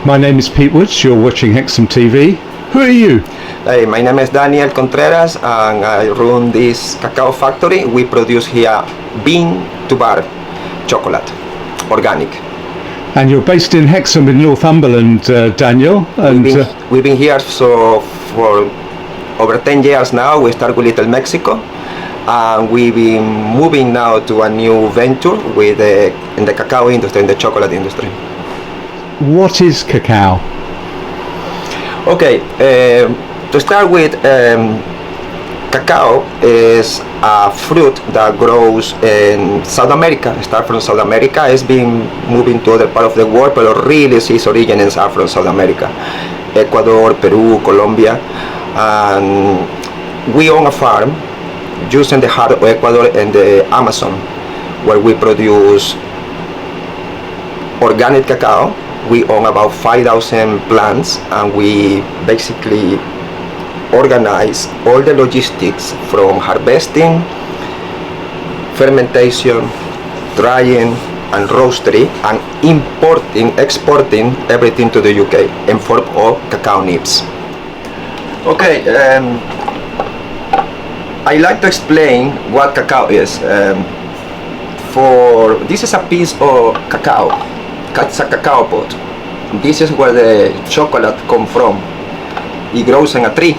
My name is Pete Woods, you're watching Hexham TV. Who are you? Hey, my name is Daniel Contreras and I run this cacao factory. We produce here bean to bar chocolate, organic. And you're based in Hexham in Northumberland, Daniel. And we've been here for over 10 years now. We started with Little Mexico and we've been moving now to a new venture in the cacao industry, in the chocolate industry. What is cacao? Okay, to start with, cacao is a fruit that grows in South America. It starts from South America. It's been moving to other part of the world, but really its origins are from South America. Ecuador, Peru, Colombia. And we own a farm just in the heart of Ecuador and the Amazon, where we produce organic cacao. We own about 5,000 plants and we basically organize all the logistics from harvesting, fermentation, drying and roastery, and exporting everything to the UK in form of cacao nibs. Okay, I like to explain what cacao is. This is a piece of cacao. It's a cacao pod. This is where the chocolate comes from. It grows in a tree.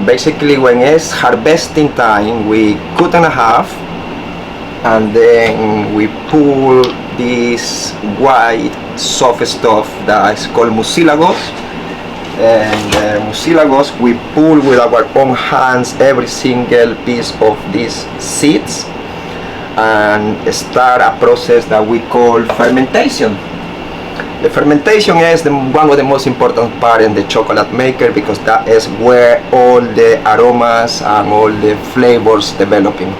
Basically, when it's harvesting time, we cut in half, and then we pull this white soft stuff that is called mucilagos. And mucilagos, we pull with our own hands every single piece of these seeds and start a process that we call fermentation. The fermentation is one of the most important part in the chocolate maker, because that is where all the aromas and all the flavors developing.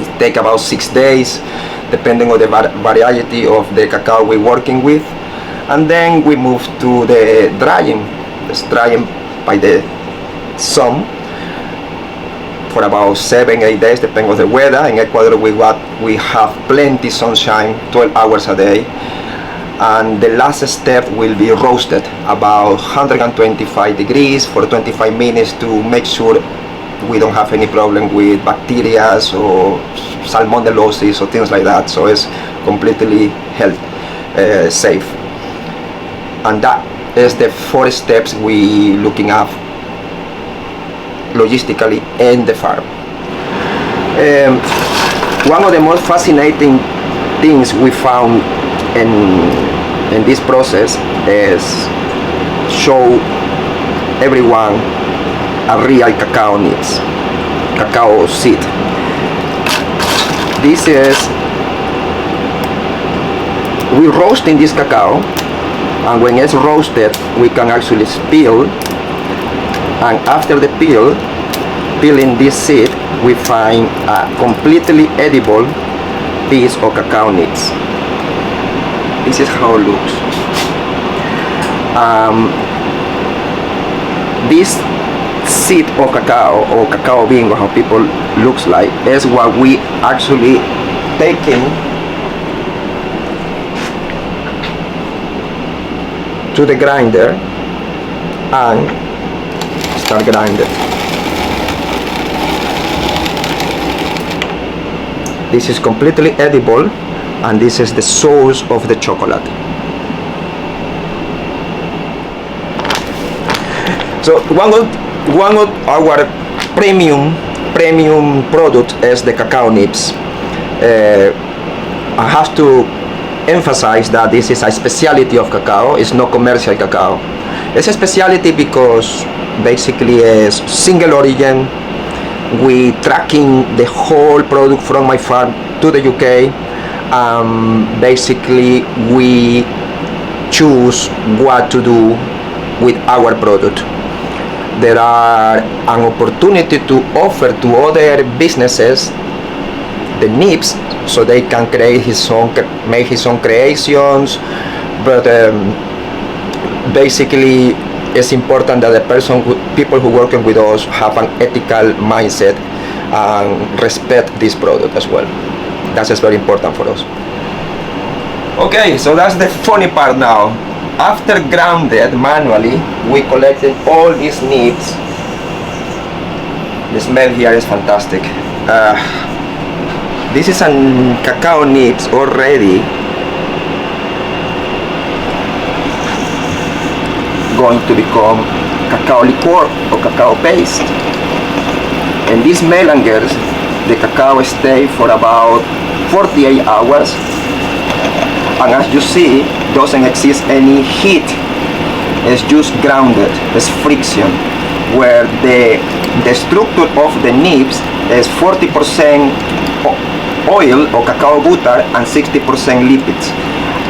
It takes about 6 days, depending on the variety of the cacao we're working with. And then we move to the drying. It's drying by the sun for about 7-8 days, depending on the weather. In Ecuador we have plenty sunshine, 12 hours a day. And the last step will be roasted about 125 degrees for 25 minutes to make sure we don't have any problem with bacteria or salmonellosis or things like that. So it's completely safe. And that is the 4 steps we looking at logistically in the farm. One of the most fascinating things we found in this process is show everyone a real cacao nibs, cacao seed. This is, we roasting this cacao, and when it's roasted we can actually peel, and after the peeling this seed, we find a completely edible piece of cacao nibs. This is how it looks. This seed of cacao, or cacao bean, or how people looks like, is what we actually taking to the grinder and start grinding. This is completely edible, and this is the source of the chocolate. So one of our premium product is the cacao nibs. I have to emphasize that this is a specialty of cacao. It's not commercial cacao. It's a specialty because basically it's single origin. We tracking the whole product from my farm to the UK. Basically we choose what to do with our product. There are an opportunity to offer to other businesses the nibs, so they can make his own creations, but basically it's important that people who working with us have an ethical mindset and respect this product as well. That is very important for us. Okay, so that's the funny part now. After grounded manually, we collected all these nibs. The smell here is fantastic. This is a cacao nibs already going to become cacao liqueur or cacao paste. And these melangers, the cacao stay for about 48 hours. And as you see, doesn't exist any heat. It's just grounded, it's friction, where the structure of the nibs is 40% oil or cacao butter and 60% lipids.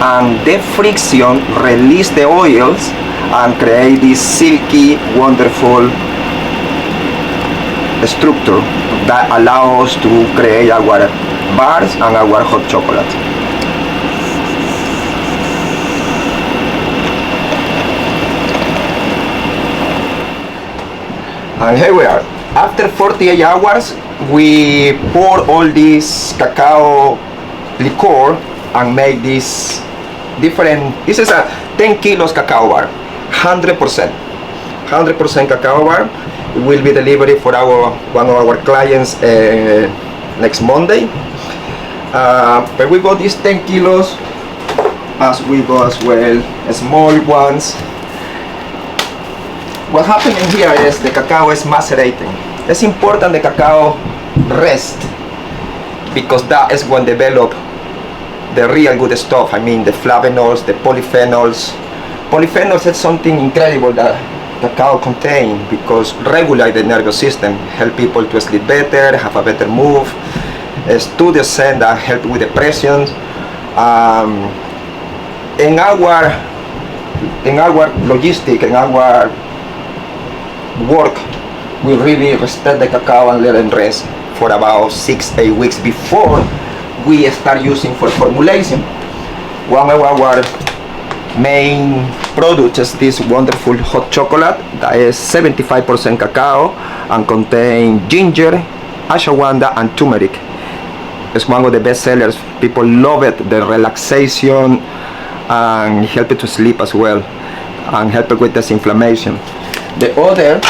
And the friction release the oils and create this silky, wonderful structure that allows us to create our bars and our hot chocolate. And here we are. After 48 hours, we pour all this cacao liqueur and make this different. This is a 10 kilos cacao bar, 100%. 100% cacao bar. It will be delivered for one of our clients next Monday. But we got these 10 kilos, as we got as well small ones. What happening here is the cacao is macerating. It's important the cacao rest, because that is when develop the real good stuff. I mean the flavonols, the polyphenols. Polyphenols is something incredible that cacao contain, because regulate the nervous system, help people to sleep better, have a better mood. Studies say that help with depression. In our logistic, in our work, we really respect the cacao and let them rest for about 6-8 weeks before we start using for formulation. One of our main products is this wonderful hot chocolate that is 75% cacao and contain ginger, ashwagandha and turmeric. It's one of the best sellers. People love it, the relaxation, and help it to sleep as well, and help it with disinflammation. The other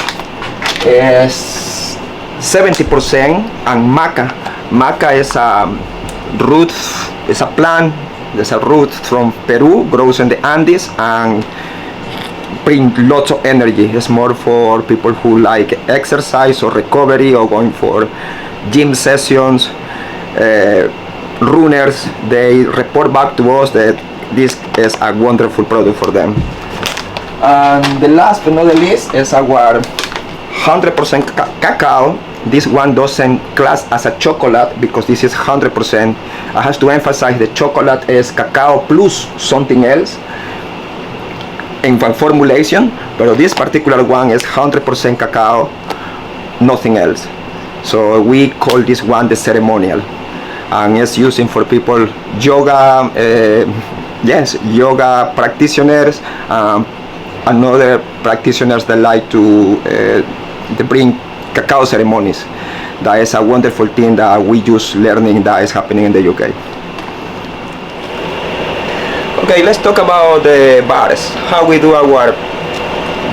is 70% and maca. Maca is a root, it's a plant, there's a root from Peru, grows in the Andes and bring lots of energy. It's more for people who like exercise or recovery or going for gym sessions. Runners, they report back to us that this is a wonderful product for them. And the last but not the least is our 100% cacao. This one doesn't class as a chocolate because this is 100%. I have to emphasize the chocolate is cacao plus something else in one formulation, but this particular one is 100% cacao, nothing else. So we call this one the ceremonial, and it's using for people yoga, yoga practitioners, and other practitioners that like to they bring cacao ceremonies. That is a wonderful thing that we just learning that is happening in the UK. Okay, let's talk about the bars. How we do our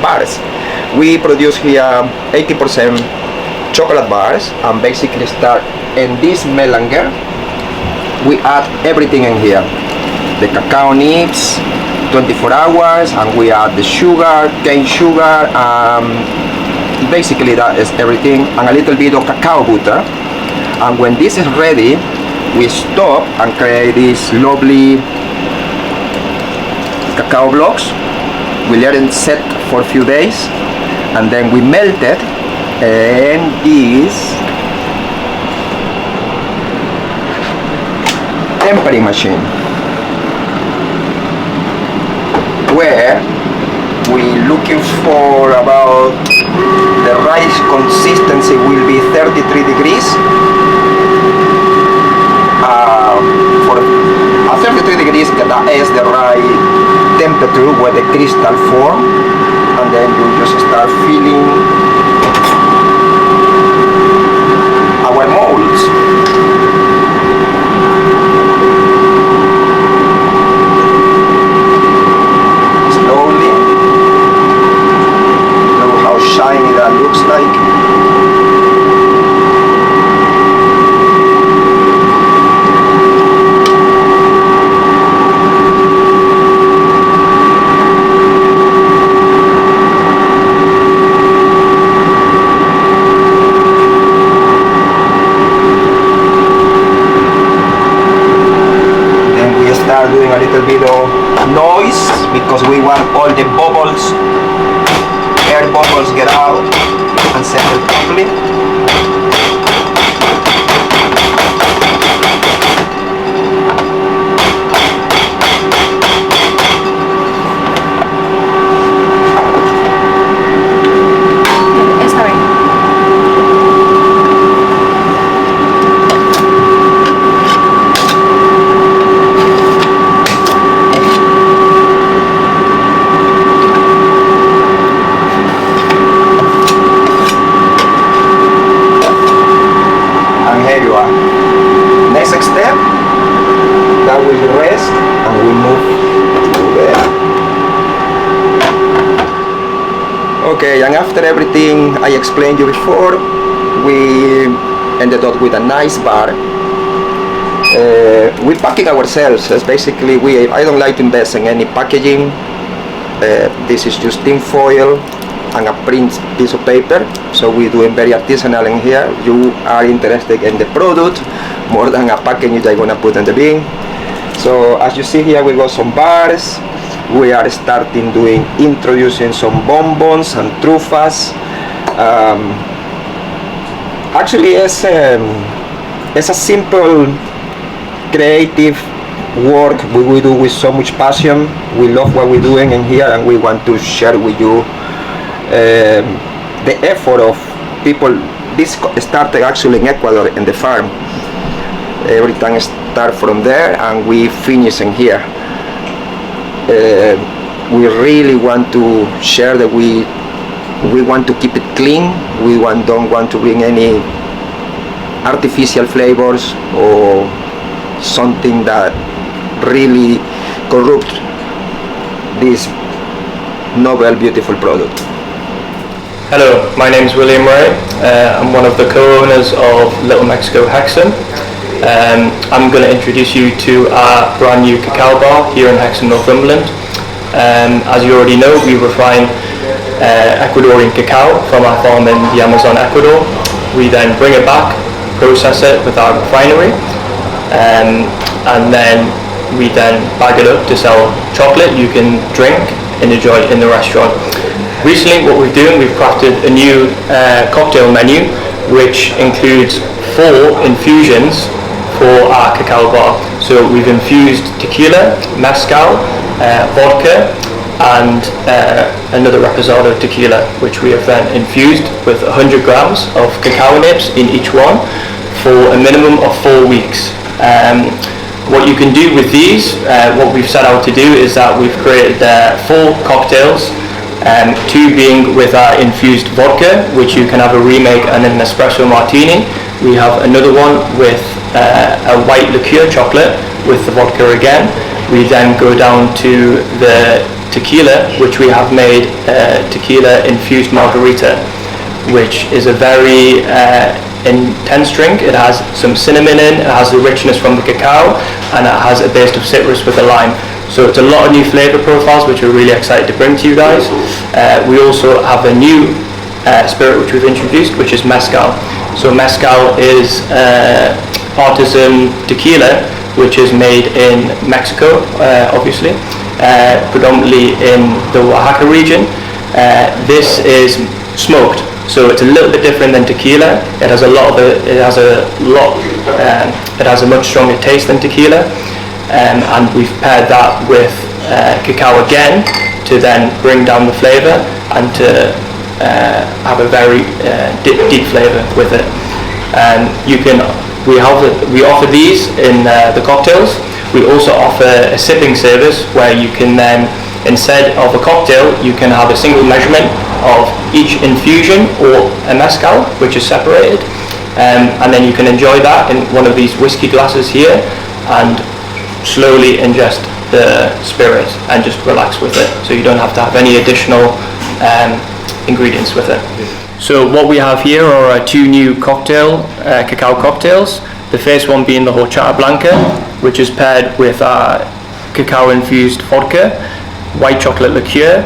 bars. We produce here 80% chocolate bars, and basically start in this melanger. We add everything in here. The cacao nibs, 24 hours, and we add the sugar, cane sugar, basically that is everything, and a little bit of cacao butter. And when this is ready, we stop and create these lovely cacao blocks. We let it set for a few days, and then we melt it in this tempering machine, where we looking for about the right consistency will be 33 degrees. For 33 degrees, that is the right temperature where the crystal form, and then you just start filling our molds. that looks like. Start doing a little bit of noise because we want all the bubbles, air bubbles, get out and settle properly. Next step, that will rest and we move to there. Okay, and after everything I explained you before, we ended up with a nice bar. We pack it ourselves. As basically, I don't like to invest in any packaging. This is just tin foil and a print piece of paper, so we do it very artisanal in here. You are interested in the product more than a package that you're gonna put in the bin. So as you see here, we got some bars. We are starting introducing some bonbons and trufas. Actually, it's a simple creative work we do with so much passion. We love what we're doing in here, and we want to share with you the effort of people. This started actually in Ecuador in the farm. Everything start from there and we finish in here. We really want to share that we want to keep it clean. We don't want to bring any artificial flavors or something that really corrupt this novel, beautiful product. Hello, my name is William Ray. I'm one of the co-owners of Little Mexico Hexham. I'm going to introduce you to our brand new cacao bar here in Hexham, Northumberland. As you already know, we refine Ecuadorian cacao from our farm in the Amazon, Ecuador. We then bring it back, process it with our refinery, and then we then bag it up to sell chocolate you can drink and enjoy in the restaurant. Recently what we've done, we've crafted a new cocktail menu which includes 4 infusions for our cacao bar. So we've infused tequila, mezcal, vodka and another reposado tequila, which we have then infused with 100 grams of cacao nibs in each one for a minimum of 4 weeks. What you can do with these, what we've set out to do is that we've created 4 cocktails, 2 being with our infused vodka, which you can have a remake and an espresso martini. We have another one with a white liqueur chocolate with the vodka again. We then go down to the tequila, which we have made tequila infused margarita, which is a very intense drink. It has some cinnamon in, it has the richness from the cacao, and it has a base of citrus with a lime. So it's a lot of new flavor profiles which we're really excited to bring to you guys. We also have a new spirit which we've introduced, which is mezcal. So mezcal is artisan tequila which is made in Mexico, obviously, predominantly in the Oaxaca region. This is smoked, so it's a little bit different than tequila. It has a much stronger taste than tequila, and we've paired that with cacao again to then bring down the flavor and to have a very deep flavor with it. We offer these in the cocktails. We also offer a sipping service where you can then, instead of a cocktail, you can have a single measurement of each infusion or a mezcal, which is separated, and then you can enjoy that in one of these whiskey glasses here and slowly ingest the spirit and just relax with it, so you don't have to have any additional ingredients with it. So what we have here are our two new cacao cocktails. The first one being the horchata blanca, which is paired with our cacao infused vodka, white chocolate liqueur,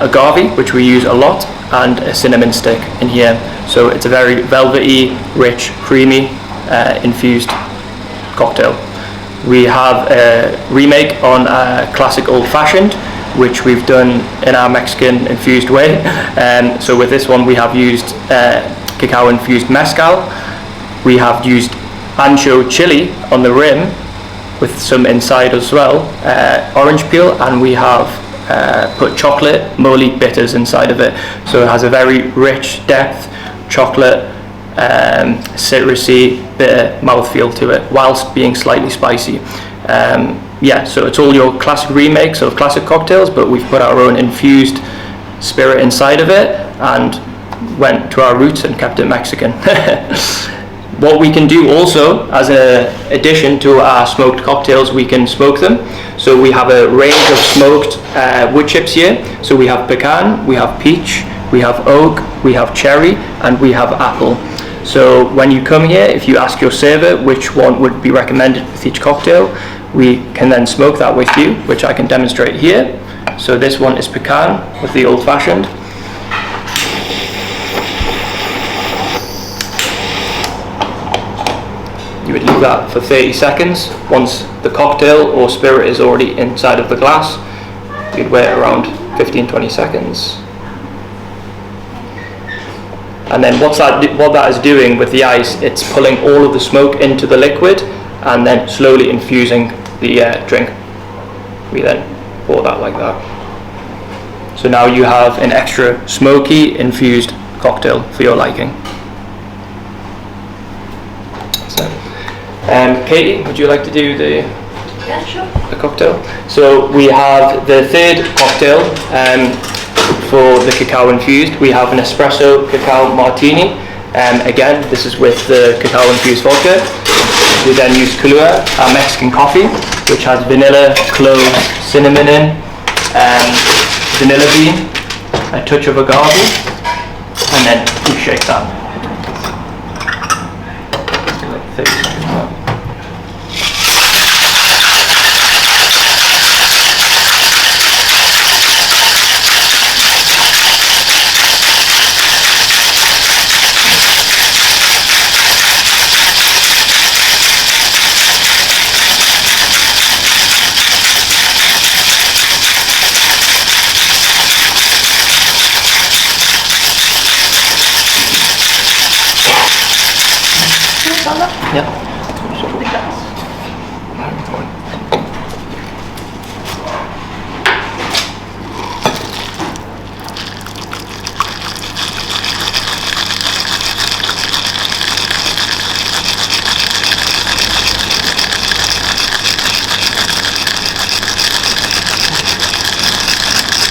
agave, which we use a lot, and a cinnamon stick in here. So it's a very velvety, rich, creamy, infused cocktail. We have a remake on a classic old fashioned, which we've done in our Mexican infused way. So with this one we have used cacao infused mezcal. We have used ancho chili on the rim with some inside as well, orange peel, and we have put chocolate mole bitters inside of it. So it has a very rich depth, chocolate, citrusy, bitter mouthfeel to it, whilst being slightly spicy. Yeah, so it's all your classic remakes of classic cocktails, but we've put our own infused spirit inside of it and went to our roots and kept it Mexican. What we can do also, as an addition to our smoked cocktails, we can smoke them. So we have a range of smoked wood chips here. So we have pecan, we have peach, we have oak, we have cherry, and we have apple. So when you come here, if you ask your server which one would be recommended with each cocktail, we can then smoke that with you, which I can demonstrate here. So this one is pecan with the old fashioned. You would leave that for 30 seconds. Once the cocktail or spirit is already inside of the glass, you'd wait around 15-20 seconds. And then what that is doing with the ice, it's pulling all of the smoke into the liquid and then slowly infusing the drink. We then pour that like that. So now you have an extra smoky infused cocktail for your liking. So, Katie, would you like to do the cocktail? So we have the third cocktail for the cacao infused. We have an espresso cacao martini. Again, this is with the cacao infused vodka. We then use Kahlua, our Mexican coffee, which has vanilla, cloves, cinnamon in, vanilla bean, a touch of agave, and then we shake that. Like 30 seconds now. Yep.